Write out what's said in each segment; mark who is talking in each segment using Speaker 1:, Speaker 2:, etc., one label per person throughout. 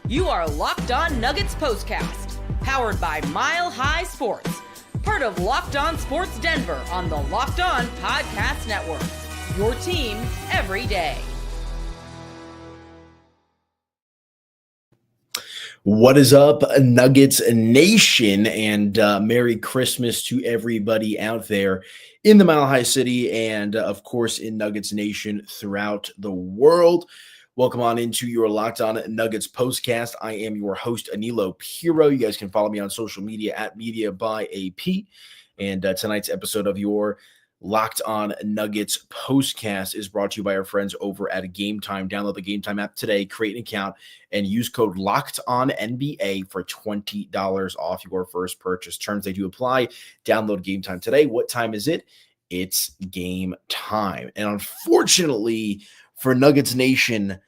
Speaker 1: You are Locked On Nuggets POSTCAST, powered by Mile High Sports, part of Locked On Sports Denver on the Locked On Podcast Network. Your team every day.
Speaker 2: What is up, Nuggets Nation, and Merry Christmas to everybody out there in the Mile High City and, of course, in Nuggets Nation throughout the world. Welcome on into your Locked On Nuggets postcast. I am your host, Aniello Piro. You guys can follow me on social media at Media by AP. And tonight's episode of your Locked On Nuggets postcast is brought to you by our friends over at Game Time. Download the Game Time app today, create an account, and use code LOCKEDONNBA for $20 off your first purchase. Terms they do apply. Download Game Time today. What time is it? It's game time. And unfortunately for Nuggets Nation,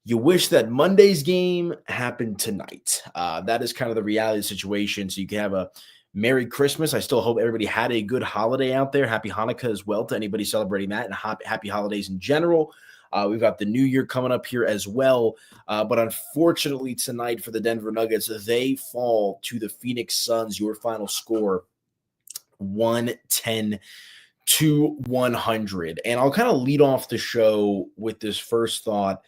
Speaker 2: you wish that Monday's game happened tonight. That is kind of the reality of the situation. So you can have a Merry Christmas. I still hope everybody had a good holiday out there. Happy Hanukkah as well to anybody celebrating that, and happy holidays in general. We've got the new year coming up here as well. But unfortunately tonight for the Denver Nuggets, they fall to the Phoenix Suns. Your final score, 110-100. And I'll kind of lead off the show with this first thought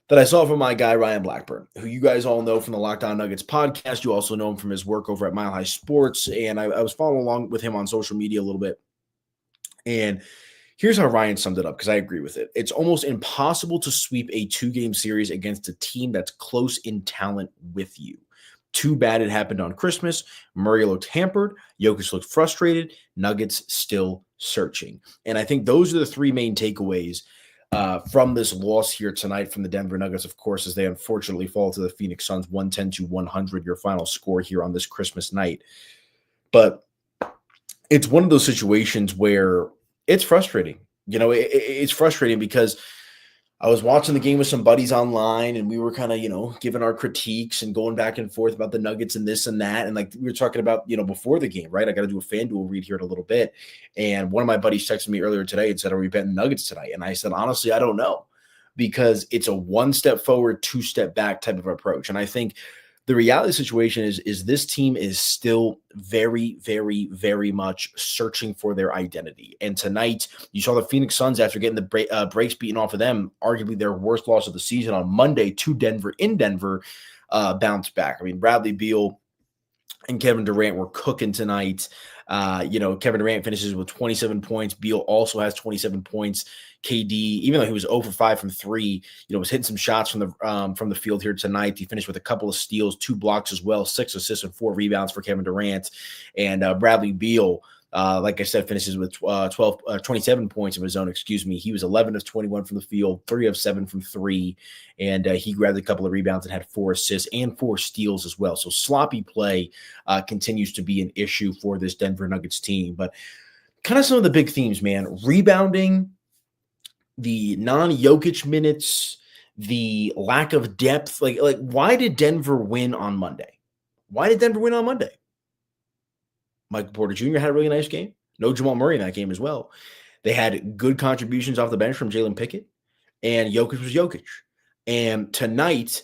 Speaker 2: that I saw from my guy, Ryan Blackburn, who you guys all know from the Locked On Nuggets podcast. You also know him from his work over at Mile High Sports. And I was following along with him on social media a little bit. And here's how Ryan summed it up, because I agree with it. It's almost impossible to sweep a two-game series against a team that's close in talent with you. Too bad it happened on Christmas. Murray looked hampered. Jokic looked frustrated. Nuggets still searching. And I think those are the three main takeaways from this loss here tonight from the Denver Nuggets, of course, as they unfortunately fall to the Phoenix Suns, 110-100, your final score here on this Christmas night. But it's one of those situations where it's frustrating. You know, it's frustrating because I was watching the game with some buddies online, and we were kind of, giving our critiques and going back and forth about the Nuggets and this and that. And like we were talking about, before the game, right? I got to do a FanDuel read here in a little bit. And one of my buddies texted me earlier today and said, "Are we betting Nuggets tonight?" And I said, honestly, I don't know, because it's a one step forward, two step back type of approach. And I think the reality of the situation is this team is still very, very, very much searching for their identity. And tonight, you saw the Phoenix Suns, after getting the breaks beaten off of them, arguably their worst loss of the season on Monday to Denver in Denver, bounce back. I mean, Bradley Beal and Kevin Durant were cooking tonight. Kevin Durant finishes with 27 points. Beal also has 27 points. KD, even though he was 0 for 5 from 3, was hitting some shots from the field here tonight. He finished with a couple of steals, 2 blocks as well, 6 assists and 4 rebounds for Kevin Durant. And Bradley Beal, like I said, finishes with 27 points of his own. He was 11 of 21 from the field, 3 of 7 from 3, and he grabbed a couple of rebounds and had 4 assists and 4 steals as well. So sloppy play continues to be an issue for this Denver Nuggets team. But kind of some of the big themes, man: rebounding, the non-Jokic minutes, the lack of depth. Like why did Denver win on Monday? Michael Porter Jr. had a really nice game. No Jamal Murray in that game as well. They had good contributions off the bench from Jalen Pickett, and Jokic was Jokic. And tonight,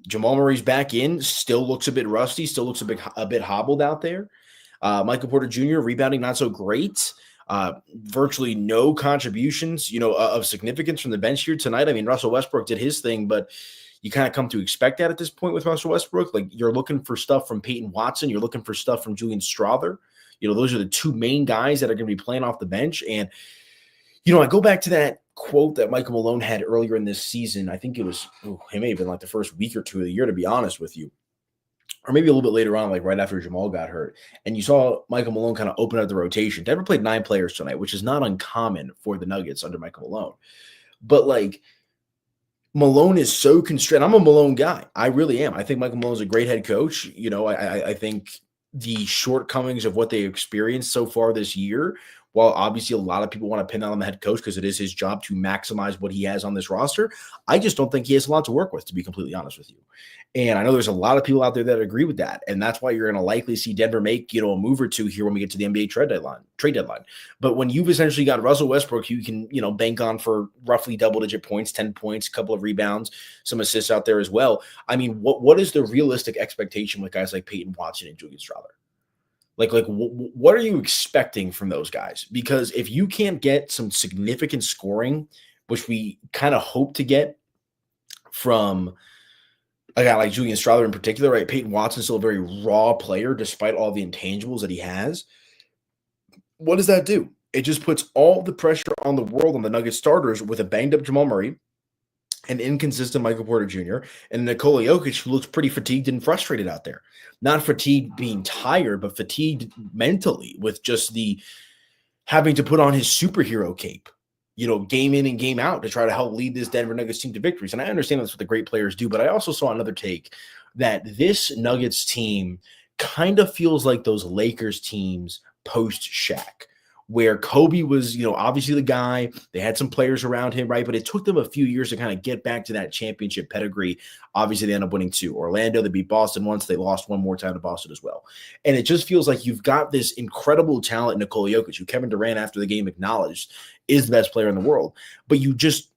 Speaker 2: Jamal Murray's back in, still looks a bit rusty, still looks a bit hobbled out there. Michael Porter Jr. rebounding not so great. Virtually no contributions, of significance from the bench here tonight. I mean, Russell Westbrook did his thing, but you kind of come to expect that at this point with Russell Westbrook. Like, you're looking for stuff from Peyton Watson. You're looking for stuff from Julian Strawther. Those are the two main guys that are going to be playing off the bench. And, I go back to that quote that Michael Malone had earlier in this season. I think it may have been like the first week or two of the year, to be honest with you. Or maybe a little bit later on, like right after Jamal got hurt. And you saw Michael Malone kind of open up the rotation. Denver played 9 players tonight, which is not uncommon for the Nuggets under Michael Malone. But Malone is so constrained. I'm a Malone guy. I really am. I think Michael Malone's a great head coach. I think the shortcomings of what they experienced so far this year while obviously a lot of people want to pin that on the head coach because it is his job to maximize what he has on this roster, I just don't think he has a lot to work with, to be completely honest with you. And I know there's a lot of people out there that agree with that. And that's why you're going to likely see Denver make, a move or two here when we get to the NBA trade deadline. But when you've essentially got Russell Westbrook, you can, bank on for roughly double-digit points, 10 points, a couple of rebounds, some assists out there as well. I mean, what is the realistic expectation with guys like Peyton Watson and Julius Strawther? What are you expecting from those guys? Because if you can't get some significant scoring, which we kind of hope to get from a guy like Julius Strawther in particular, right? Peyton Watson's still a very raw player despite all the intangibles that he has. What does that do? It just puts all the pressure on the world on the Nuggets starters with a banged-up Jamal Murray, an inconsistent Michael Porter Jr., and Nikola Jokic, who looks pretty fatigued and frustrated out there. Not fatigued being tired, but fatigued mentally with just the having to put on his superhero cape, game in and game out to try to help lead this Denver Nuggets team to victories. And I understand that's what the great players do, but I also saw another take that this Nuggets team kind of feels like those Lakers teams post-Shaq, where Kobe was, obviously the guy. They had some players around him, right? But it took them a few years to kind of get back to that championship pedigree. Obviously, they ended up winning 2. Orlando, they beat Boston once. They lost one more time to Boston as well. And it just feels like you've got this incredible talent, Nikola Jokic, who Kevin Durant, after the game, acknowledged is the best player in the world. But you just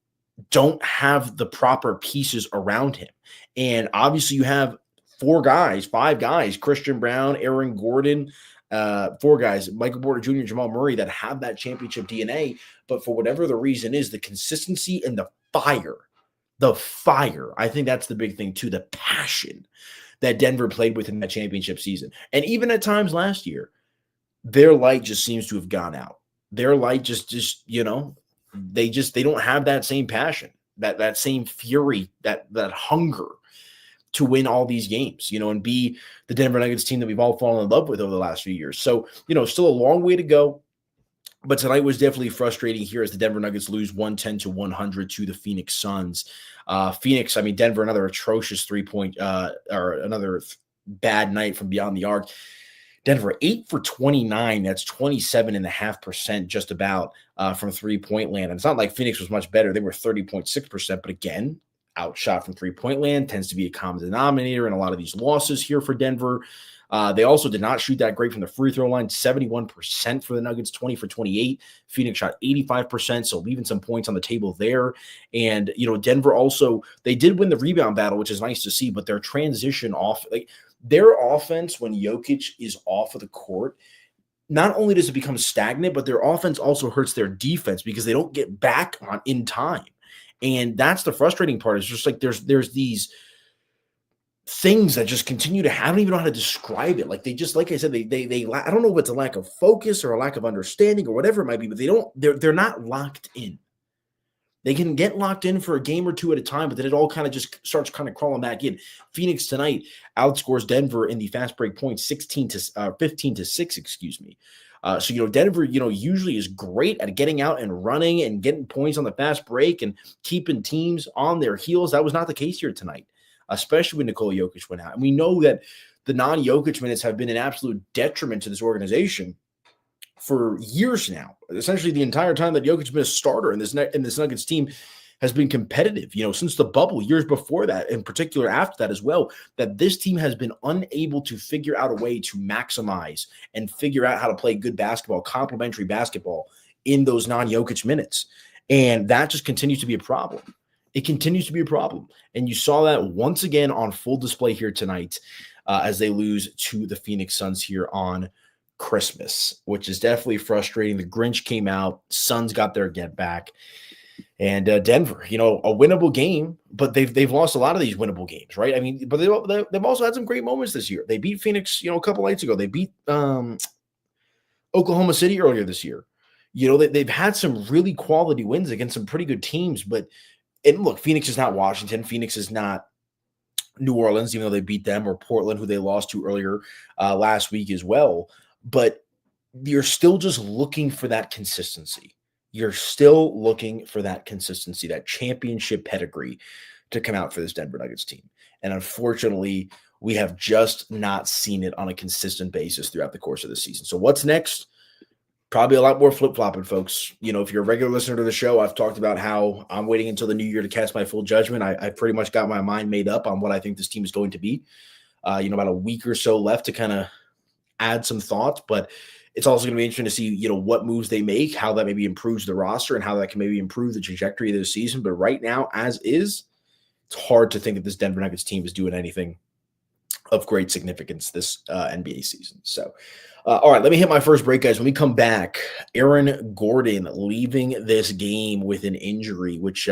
Speaker 2: don't have the proper pieces around him. And obviously, you have 5 guys, Christian Brown, Aaron Gordon, 4 guys, Michael Porter Jr., Jamal Murray, that have that championship DNA, but for whatever the reason is, the consistency and the fire, I think that's the big thing too, the passion that Denver played with in that championship season. And even at times last year, their light just seems to have gone out. Their light just they don't have that same passion, that same fury, that hunger to win all these games, and be the Denver Nuggets team that we've all fallen in love with over the last few years. So, still a long way to go. But tonight was definitely frustrating here as the Denver Nuggets lose 110-100 to the Phoenix Suns. Denver, another atrocious 3-point or another bad night from beyond the arc. Denver 8 for 29. That's 27.5% just about from 3-point land. And it's not like Phoenix was much better. They were 30.6%. But again, outshot from 3-point land tends to be a common denominator in a lot of these losses here for Denver. They also did not shoot that great from the free throw line, 71% for the Nuggets, 20 for 28. Phoenix shot 85%, so leaving some points on the table there. And, Denver also, they did win the rebound battle, which is nice to see, but their transition off, their offense when Jokic is off of the court, not only does it become stagnant, but their offense also hurts their defense because they don't get back on in time. And that's the frustrating part. It's just like there's these things that just continue to, I don't even know how to describe it. Like they just, like I said, they I don't know if it's a lack of focus or a lack of understanding or whatever it might be, but they're not locked in. They can get locked in for a game or two at a time, but then it all kind of just starts kind of crawling back in. Phoenix tonight outscores Denver in the fast break points 15-6, excuse me. So, Denver, usually is great at getting out and running and getting points on the fast break and keeping teams on their heels. That was not the case here tonight, especially when Nikola Jokic went out. And we know that the non-Jokic minutes have been an absolute detriment to this organization for years now. Essentially, the entire time that Jokic's been a starter in this Nuggets team has been competitive, since the bubble, years before that, in particular after that as well, that this team has been unable to figure out a way to maximize and figure out how to play good basketball, complementary basketball in those non-Jokic minutes. And that just continues to be a problem. It continues to be a problem. And you saw that once again on full display here tonight as they lose to the Phoenix Suns here on Christmas, which is definitely frustrating. The Grinch came out. Suns got their get back. And Denver, a winnable game, but they've lost a lot of these winnable games, right? I mean, but they've also had some great moments this year. They beat Phoenix, a couple nights ago. They beat Oklahoma City earlier this year. They've had some really quality wins against some pretty good teams. And look, Phoenix is not Washington. Phoenix is not New Orleans, even though they beat them, or Portland, who they lost to earlier last week as well. But you're still just looking for that consistency. You're still looking for that consistency, that championship pedigree to come out for this Denver Nuggets team. And unfortunately, we have just not seen it on a consistent basis throughout the course of the season. So what's next? Probably a lot more flip-flopping, folks. If you're a regular listener to the show, I've talked about how I'm waiting until the new year to cast my full judgment. I pretty much got my mind made up on what I think this team is going to be. About a week or so left to kind of add some thoughts, but it's also going to be interesting to see, what moves they make, how that maybe improves the roster, and how that can maybe improve the trajectory of the season. But right now, as is, it's hard to think that this Denver Nuggets team is doing anything of great significance this NBA season. So, all right, let me hit my first break, guys. When we come back, Aaron Gordon leaving this game with an injury, which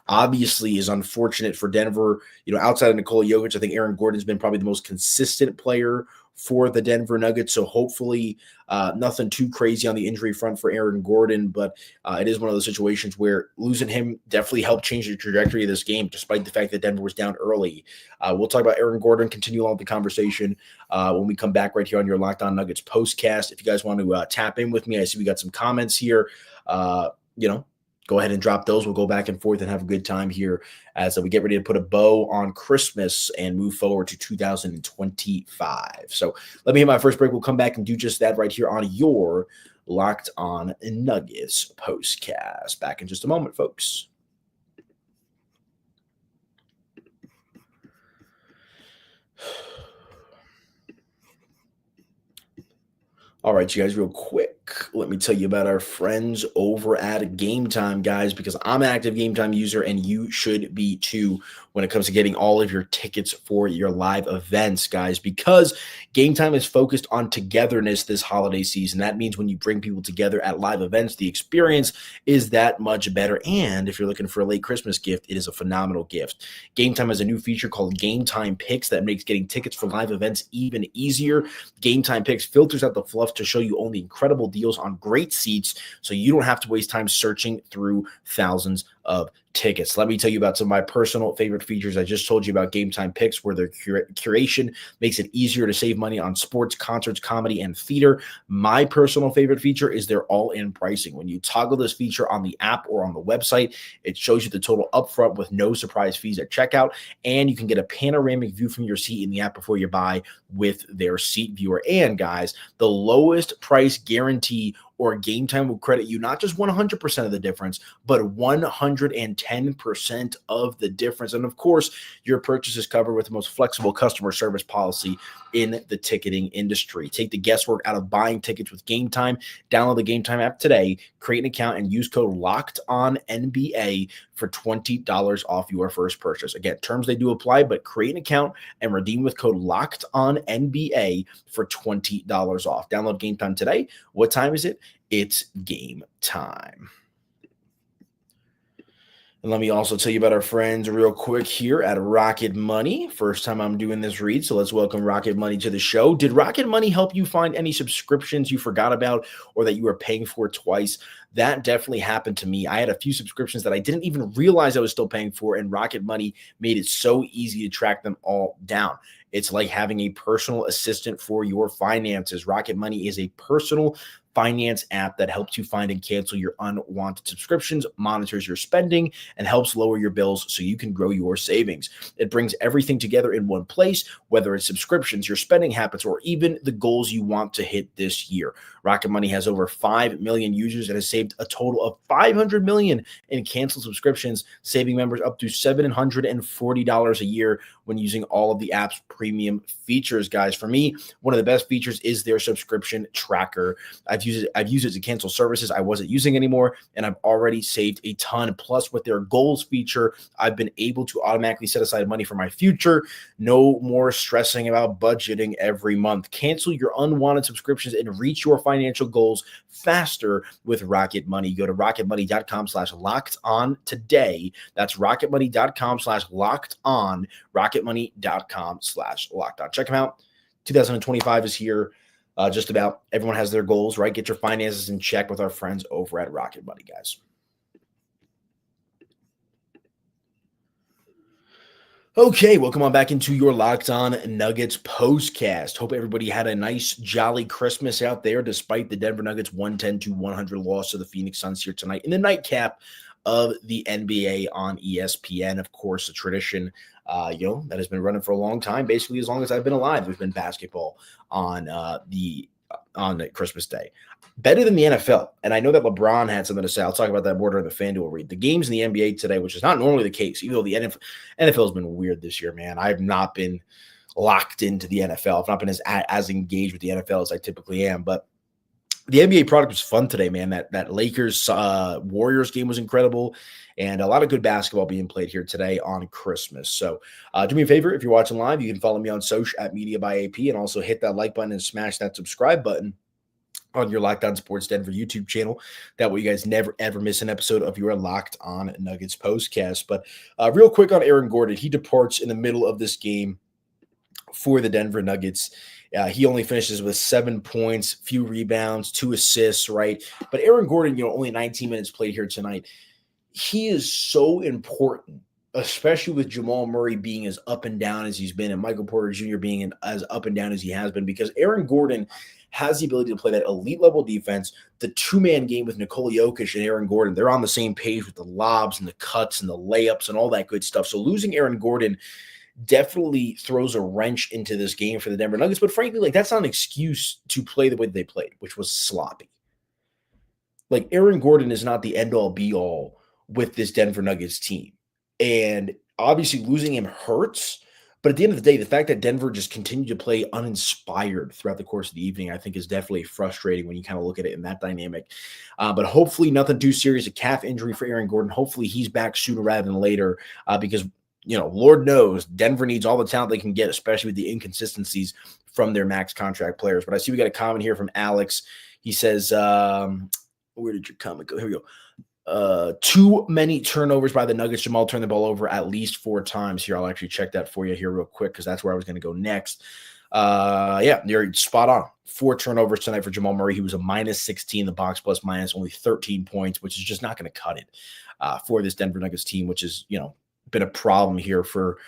Speaker 2: obviously is unfortunate for Denver. Outside of Nikola Jokic, I think Aaron Gordon's been probably the most consistent player for the Denver Nuggets. So hopefully nothing too crazy on the injury front for Aaron Gordon, but it is one of those situations where losing him definitely helped change the trajectory of this game, despite the fact that Denver was down early. We'll talk about Aaron Gordon, continue on the conversation when we come back right here on your Locked On Nuggets postcast. If you guys want to tap in with me, I see we got some comments here. Go ahead and drop those. We'll go back and forth and have a good time here as we get ready to put a bow on Christmas and move forward to 2025. So let me hit my first break. We'll come back and do just that right here on your Locked On Nuggets postcast. Back in just a moment, folks. All right, you guys, real quick, let me tell you about our friends over at Game Time, guys, because I'm an active Game Time user and you should be too when it comes to getting all of your tickets for your live events, guys, because Game Time is focused on togetherness this holiday season. That means when you bring people together at live events, the experience is that much better. And if you're looking for a late Christmas gift, it is a phenomenal gift. Game Time has a new feature called Game Time Picks that makes getting tickets for live events even easier. Game Time Picks filters out the fluff to show you only incredible deals on great seats so you don't have to waste time searching through thousands of tickets. Let me tell you about some of my personal favorite features. I just told you about Game Time Picks, where their curation makes it easier to save money on sports, concerts, comedy, and theater. My personal favorite feature is their all-in pricing. When you toggle this feature on the app or on the website, it shows you the total upfront with no surprise fees at checkout, and you can get a panoramic view from your seat in the app before you buy with their seat viewer. And guys, the lowest price guarantee or Game Time will credit you not just 100% of the difference, but 110% of the difference. And of course, your purchase is covered with the most flexible customer service policy in the ticketing industry. Take the guesswork out of buying tickets with Game Time. Download the Game Time app today, create an account, and use code LOCKEDONNBA for $20 off your first purchase. Again, terms they do apply, but create an account and redeem with code LOCKEDONNBA for $20 off. Download Game Time today. What time is it? It's game time. And let me also tell you about our friends real quick here at Rocket Money. First time I'm doing this read, so let's welcome Rocket Money to the show. Did Rocket Money help you find any subscriptions you forgot about or that you were paying for twice? That definitely happened to me. I had a few subscriptions that I didn't even realize I was still paying for, and Rocket Money made it so easy to track them all down. It's like having a personal assistant for your finances. Rocket Money is a personal finance app that helps you find and cancel your unwanted subscriptions, monitors your spending, and helps lower your bills so you can grow your savings. It brings everything together in one place, whether it's subscriptions, your spending habits, or even the goals you want to hit this year. Rocket Money has over 5 million users and has saved a total of $500 million in canceled subscriptions, saving members up to $740 a year when using all of the app's premium features, guys. For me, one of the best features is their subscription tracker. I've used it to cancel services I wasn't using anymore, and I've already saved a ton. Plus, with their goals feature, I've been able to automatically set aside money for my future. No more stressing about budgeting every month. Cancel your unwanted subscriptions and reach your financial goals faster with Rocket Money. Go to rocketmoney.com/locked-on today. That's rocketmoney.com/locked-on, rocketmoney.com/locked-on. Check them out. 2025 is here. Just about everyone has their goals, right? Get your finances in check with our friends over at Rocket Money, guys. Okay, welcome on back into your Locked On Nuggets postcast. Hope everybody had a nice, jolly Christmas out there, despite the Denver Nuggets 110-100 loss to the Phoenix Suns here tonight in the nightcap of the NBA on ESPN. Of course, a tradition, that has been running for a long time, basically as long as I've been alive. There's been basketball on the on Christmas Day. Better than the NFL. And I know that LeBron had something to say. I'll talk about that more during the FanDuel read. The games in the NBA today, which is not normally the case, even though the NFL has been weird this year, man. I've not been locked into the NFL. I've not been as engaged with the NFL as I typically am. But the NBA product was fun today, man. That Lakers Warriors game was incredible, and a lot of good basketball being played here today on Christmas. So do me a favor, if you're watching live, you can follow me on social at Media by AP, and also hit that like button and smash that subscribe button on your Locked On Sports Denver YouTube channel. That way you guys never, ever miss an episode of your Locked On Nuggets postcast. But real quick on Aaron Gordon, he departs in the middle of this game for the Denver Nuggets. He only finishes with 7 points, few rebounds, 2 assists, right? But Aaron Gordon, only 19 minutes played here tonight. He is so important, especially with Jamal Murray being as up and down as he's been and Michael Porter Jr. being as up and down as he has been, because Aaron Gordon has the ability to play that elite level defense. The two-man game with Nikola Jokic and Aaron Gordon, they're on the same page with the lobs and the cuts and the layups and all that good stuff. So losing Aaron Gordon definitely throws a wrench into this game for the Denver Nuggets. But frankly, that's not an excuse to play the way they played, which was sloppy. Aaron Gordon is not the end-all, be-all with this Denver Nuggets team. And obviously losing him hurts. But at the end of the day, the fact that Denver just continued to play uninspired throughout the course of the evening, I think is definitely frustrating when you kind of look at it in that dynamic. But hopefully nothing too serious, a calf injury for Aaron Gordon. Hopefully he's back sooner rather than later because Lord knows Denver needs all the talent they can get, especially with the inconsistencies from their max contract players. But I see we got a comment here from Alex. He says, where did your comment go? Here we go. Too many turnovers by the Nuggets. Jamal turned the ball over at least 4 times here. I'll actually check that for you here real quick because that's where I was going to go next. Yeah, you're spot on. 4 turnovers tonight for Jamal Murray. He was a -16, the box plus minus, only 13 points, which is just not going to cut it for this Denver Nuggets team, which is, been a problem here for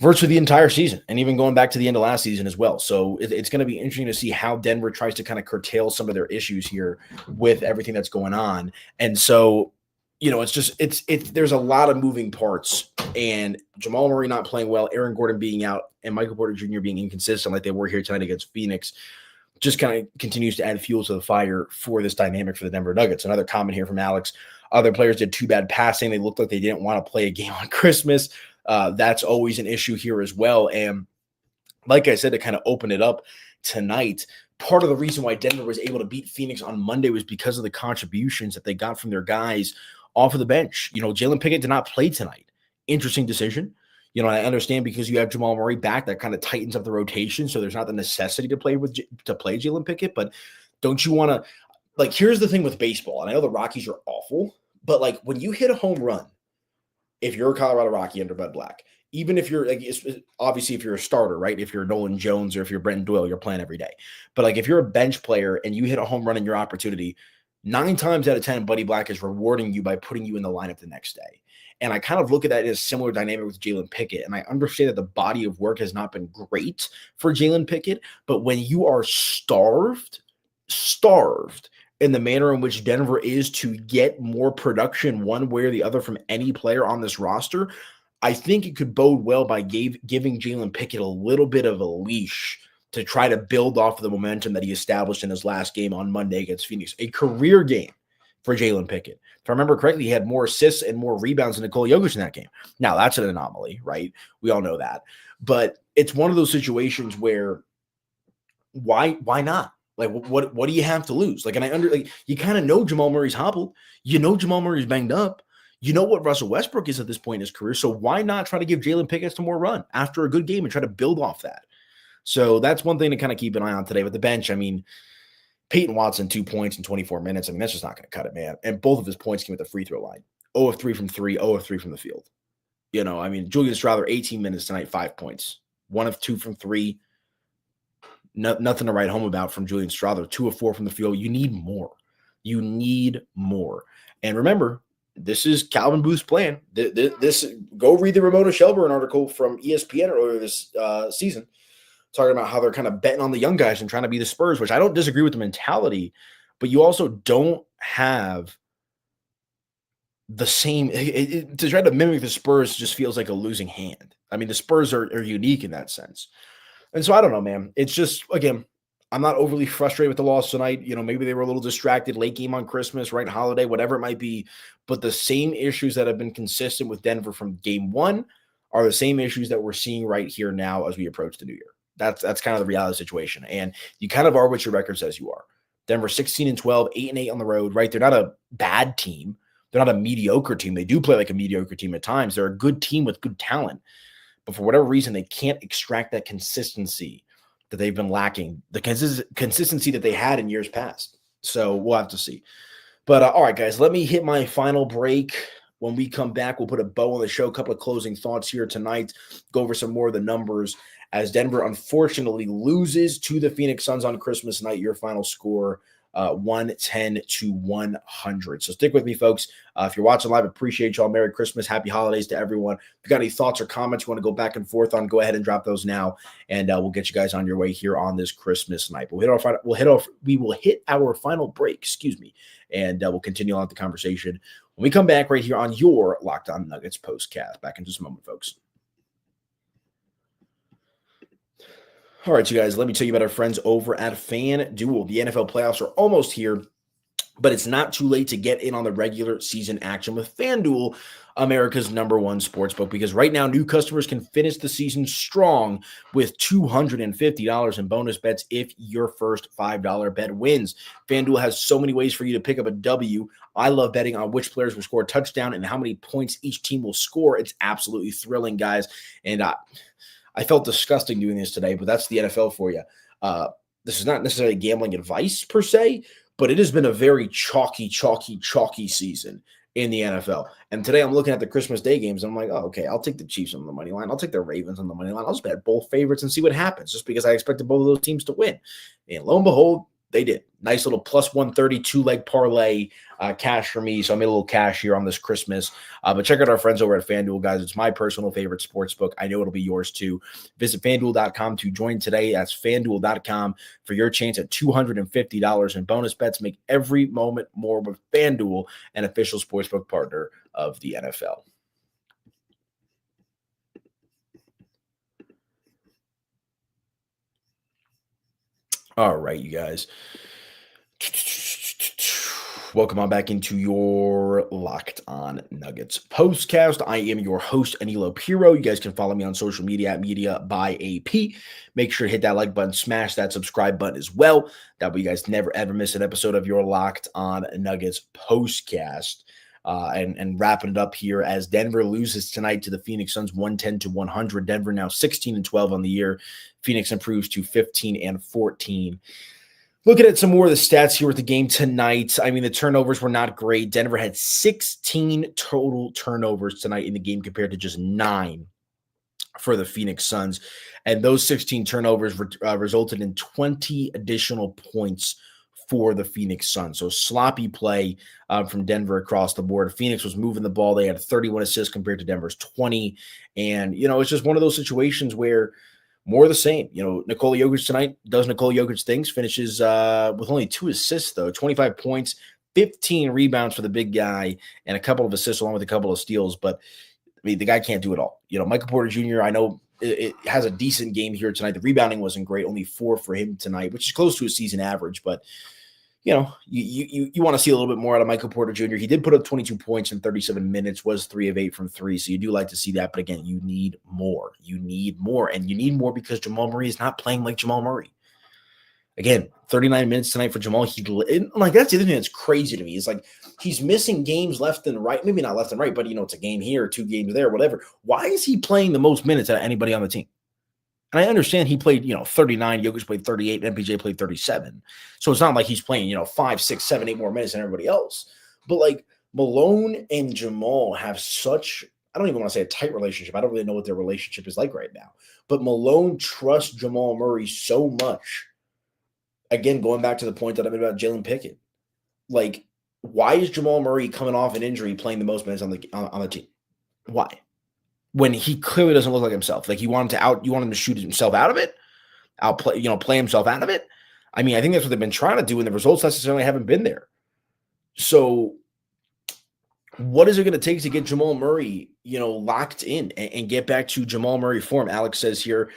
Speaker 2: virtually the entire season and even going back to the end of last season as well. So it's going to be interesting to see how Denver tries to kind of curtail some of their issues here with everything that's going on. And so, there's a lot of moving parts, and Jamal Murray not playing well, Aaron Gordon being out, and Michael Porter Jr. being inconsistent like they were here tonight against Phoenix just kind of continues to add fuel to the fire for this dynamic for the Denver Nuggets. Another comment here from Alex. Other players did too bad passing. They looked like they didn't want to play a game on Christmas. That's always an issue here as well. And like I said, to kind of open it up tonight, part of the reason why Denver was able to beat Phoenix on Monday was because of the contributions that they got from their guys off of the bench. Jalen Pickett did not play tonight. Interesting decision. I understand because you have Jamal Murray back, that kind of tightens up the rotation. So there's not the necessity to play Jalen Pickett. But don't you want to, here's the thing with baseball. And I know the Rockies are awful, but when you hit a home run, if you're a Colorado Rocky under Bud Black, even if you're obviously if you're a starter, right? If you're Nolan Jones or if you're Brenton Doyle, you're playing every day. But if you're a bench player and you hit a home run in your opportunity, 9 times out of 10, Buddy Black is rewarding you by putting you in the lineup the next day. And I kind of look at that as a similar dynamic with Jalen Pickett. And I understand that the body of work has not been great for Jalen Pickett. But when you are starved in the manner in which Denver is to get more production one way or the other from any player on this roster, I think it could bode well by giving Jalen Pickett a little bit of a leash to try to build off of the momentum that he established in his last game on Monday against Phoenix. A career game for Jalen Pickett. If I remember correctly, he had more assists and more rebounds than Nikola Jokic in that game. Now, that's an anomaly, right? We all know that. But it's one of those situations where why not? What do you have to lose? You kind of know Jamal Murray's hobbled. Jamal Murray's banged up. You know what Russell Westbrook is at this point in his career. So why not try to give Jalen Pickett some more run after a good game and try to build off that? So that's one thing to kind of keep an eye on today. With the bench, Peyton Watson, 2 points in 24 minutes. That's just not going to cut it, man. And both of his points came at the free throw line. 0 of 3 from 3, 0 of 3 from the field. Julian Strawther, 18 minutes tonight, 5 points. 1 of 2 from 3. Nothing to write home about from Julian Strawther. 2 of 4 from the field. You need more. And remember, this is Calvin Booth's plan. Go read the Ramona Shelburne article from ESPN earlier this season, talking about how they're kind of betting on the young guys and trying to be the Spurs, which I don't disagree with the mentality, but you also don't have the same to try to mimic the Spurs just feels like a losing hand. The Spurs are unique in that sense. And so I don't know, man. It's just, again, I'm not overly frustrated with the loss tonight. Maybe they were a little distracted, late game on Christmas, right? Holiday, whatever it might be. But the same issues that have been consistent with Denver from game one are the same issues that we're seeing right here now as we approach the new year. That's kind of the reality of the situation. And you kind of are what your record says you are. Denver 16-12, 8-8 on the road, right? They're not a bad team. They're not a mediocre team. They do play like a mediocre team at times. They're a good team with good talent. But for whatever reason, they can't extract that consistency that they've been lacking, the consistency that they had in years past. So we'll have to see. But all right, guys, let me hit my final break. When we come back, we'll put a bow on the show, a couple of closing thoughts here tonight, go over some more of the numbers as Denver unfortunately loses to the Phoenix Suns on Christmas night. Your final score, 110-100. So stick with me, folks. If you're watching live, appreciate y'all. Merry Christmas. Happy holidays to everyone. If you got any thoughts or comments you want to go back and forth on, go ahead and drop those now, and we'll get you guys on your way here on this Christmas night. But we will hit our final break, and we'll continue on with the conversation when we come back right here on your Locked On Nuggets postcast. Back in just a moment, folks. All right, you guys, let me tell you about our friends over at FanDuel. The NFL playoffs are almost here, but it's not too late to get in on the regular season action with FanDuel, America's #1 sportsbook, because right now new customers can finish the season strong with $250 in bonus bets if your first $5 bet wins. FanDuel has so many ways for you to pick up a W. I love betting on which players will score a touchdown and how many points each team will score. It's absolutely thrilling, guys, and I felt disgusting doing this today, but that's the NFL for you. This is not necessarily gambling advice per se, but it has been a very chalky season in the NFL. And today I'm looking at the Christmas Day games, and I'm like, oh, okay, I'll take the Chiefs on the money line. I'll take the Ravens on the money line. I'll just bet both favorites and see what happens, just because I expected both of those teams to win. And lo and behold, they did. Nice little plus 130 two-leg parlay cash for me. So I made a little cash here on this Christmas. But check out our friends over at FanDuel, guys. It's my personal favorite sports book. I know it'll be yours too. Visit FanDuel.com to join today. That's FanDuel.com for your chance at $250 in bonus bets. Make every moment more with FanDuel, an official sportsbook partner of the NFL. All right, you guys. Welcome on back into your Locked On Nuggets postcast. I am your host, Aniello Piro. You guys can follow me on social media at Media by AP. Make sure to hit that like button, smash that subscribe button as well. That way you guys never, ever miss an episode of your Locked On Nuggets postcast. And wrapping it up here as Denver loses tonight to the Phoenix Suns 110-100. Denver now 16-12 on the year. Phoenix improves to 15-14. Looking at some more of the stats here with the game tonight. I mean, the turnovers were not great. Denver had 16 total turnovers tonight in the game compared to just 9 for the Phoenix Suns. And those 16 turnovers resulted in 20 additional points for the Phoenix Suns. So sloppy play from Denver across the board. Phoenix was moving the ball. They had 31 assists compared to Denver's 20. And, it's just one of those situations where more of the same. Nikola Jokic tonight does Nikola Jokic things, finishes with only 2 assists, though, 25 points, 15 rebounds for the big guy, and a couple of assists along with a couple of steals. But, I mean, the guy can't do it all. Michael Porter Jr., I know it has a decent game here tonight. The rebounding wasn't great, only 4 for him tonight, which is close to a season average. But, you want to see a little bit more out of Michael Porter Jr. He did put up 22 points in 37 minutes, was 3 of 8 from 3. So you do like to see that. But again, you need more. You need more. And you need more because Jamal Murray is not playing like Jamal Murray. Again, 39 minutes tonight for Jamal. That's the other thing that's crazy to me. Is like he's missing games left and right. Maybe not left and right, but it's a game here, 2 games there, whatever. Why is he playing the most minutes out of anybody on the team? And I understand he played, 39. Jokic played 38. MPJ played 37. So it's not like he's playing, 5, 6, 7, 8 more minutes than everybody else. But like Malone and Jamal have such, I don't even want to say a tight relationship. I don't really know what their relationship is like right now. But Malone trusts Jamal Murray so much. Again, going back to the point that I made about Jalen Pickett. Like, why is Jamal Murray coming off an injury playing the most minutes on the team? Why? When he clearly doesn't look like himself. Like you want him to shoot himself out of it, play himself out of it. I mean, I think that's what they've been trying to do, and the results necessarily haven't been there. So what is it going to take to get Jamal Murray, locked in and get back to Jamal Murray form? Alex says here,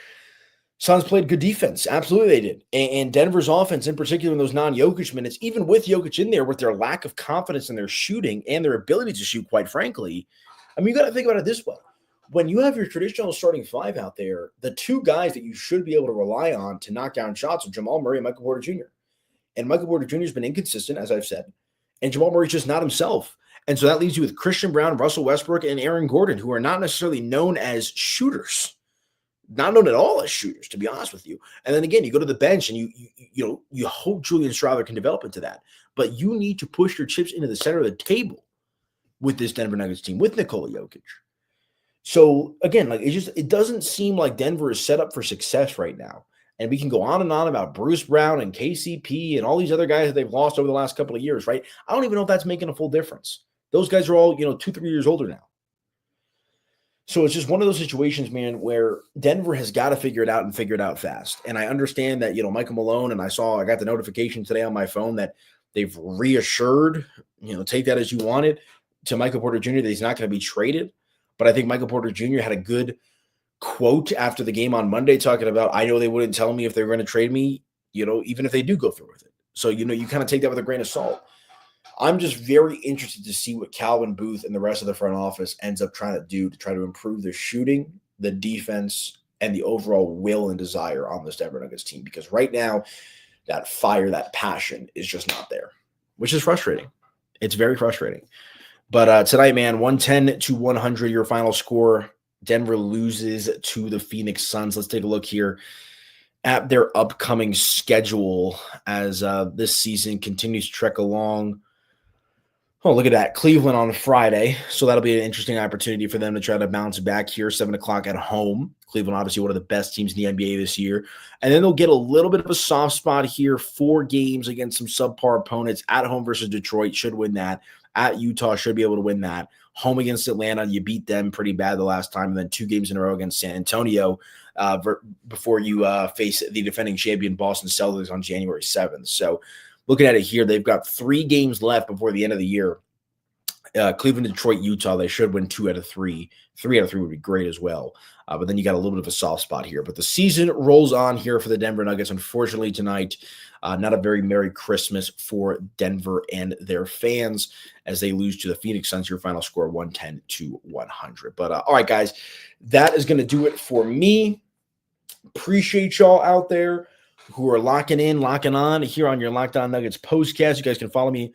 Speaker 2: Suns played good defense. Absolutely they did. And Denver's offense, in particular in those non-Jokic minutes, even with Jokic in there, with their lack of confidence in their shooting and their ability to shoot, quite frankly, I mean, you got to think about it this way. When you have your traditional starting five out there, the two guys that you should be able to rely on to knock down shots are Jamal Murray and Michael Porter Jr. And Michael Porter Jr. has been inconsistent, as I've said, and Jamal Murray's just not himself. And so that leaves you with Christian Brown, Russell Westbrook, and Aaron Gordon, who are not necessarily known as shooters. Not known at all as shooters, to be honest with you. And then again, you go to the bench and you hope Julian Strawther can develop into that. But you need to push your chips into the center of the table with this Denver Nuggets team, with Nikola Jokic. So again, like it doesn't seem like Denver is set up for success right now. And we can go on and on about Bruce Brown and KCP and all these other guys that they've lost over the last couple of years, right? I don't even know if that's making a full difference. Those guys are all, 2-3 years older now. So it's just one of those situations, man, where Denver has got to figure it out and figure it out fast. And I understand that, Michael Malone, and I got the notification today on my phone that they've reassured, take that as you want it, to Michael Porter Jr. that he's not going to be traded. But I think Michael Porter Jr. had a good quote after the game on Monday talking about, I know they wouldn't tell me if they were going to trade me, even if they do go through with it. So, you kind of take that with a grain of salt. I'm just very interested to see what Calvin Booth and the rest of the front office ends up trying to do to try to improve their shooting, the defense, and the overall will and desire on this Denver Nuggets team. Because right now, that fire, that passion is just not there, which is frustrating. It's very frustrating. But tonight, man, 110-100, your final score. Denver loses to the Phoenix Suns. Let's take a look here at their upcoming schedule as this season continues to trek along. Oh, look at that. Cleveland on Friday. So that'll be an interesting opportunity for them to try to bounce back here, 7 o'clock at home. Cleveland, obviously, one of the best teams in the NBA this year. And then they'll get a little bit of a soft spot here. 4 games against some subpar opponents. At home versus Detroit, should win that. At Utah, should be able to win that. Home against Atlanta, you beat them pretty bad the last time. And then 2 games in a row against San Antonio before you face the defending champion Boston Celtics on January 7th. So looking at it here, they've got 3 games left before the end of the year. Cleveland, Detroit, Utah, they should win 2 out of 3. 3 out of 3 would be great as well. But then you got a little bit of a soft spot here. But the season rolls on here for the Denver Nuggets. Unfortunately, tonight, not a very Merry Christmas for Denver and their fans as they lose to the Phoenix Suns. Your final score, 110-100. But all right, guys, that is going to do it for me. Appreciate y'all out there who are locking on here on your Locked On Nuggets postcast. You guys can follow me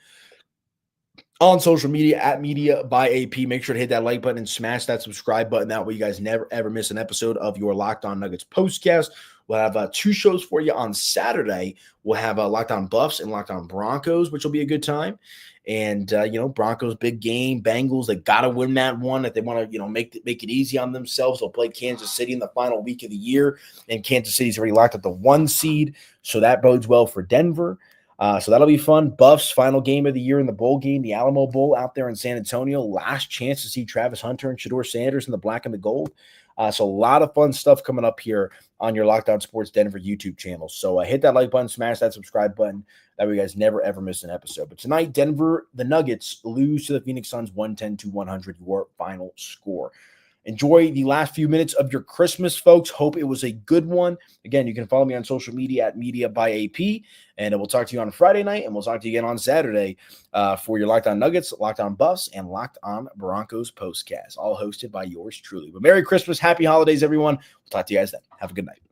Speaker 2: on social media at Media by AP. Make sure to hit that like button and smash that subscribe button. That way you guys never, ever miss an episode of your Locked On Nuggets postcast. We'll have 2 shows for you on Saturday. We'll have Locked On Buffs and Locked On Broncos, which will be a good time. And, Broncos, big game. Bengals, they got to win that one if they want to, make it easy on themselves. They'll play Kansas City in the final week of the year. And Kansas City's already locked at the 1 seed. So that bodes well for Denver. So that'll be fun. Buffs, final game of the year in the bowl game, the Alamo Bowl out there in San Antonio. Last chance to see Travis Hunter and Shedeur Sanders in the black and the gold. So a lot of fun stuff coming up here on your Locked On Sports Denver YouTube channel. So hit that like button, smash that subscribe button. That way you guys never, ever miss an episode. But tonight, Denver, the Nuggets, lose to the Phoenix Suns 110-100, your final score. Enjoy the last few minutes of your Christmas, folks. Hope it was a good one. Again, you can follow me on social media at Media by AP, and we'll talk to you on Friday night, and we'll talk to you again on Saturday for your Locked On Nuggets, Locked On Buffs, and Locked On Broncos postcast, all hosted by yours truly. But Merry Christmas, Happy Holidays, everyone. We'll talk to you guys then. Have a good night.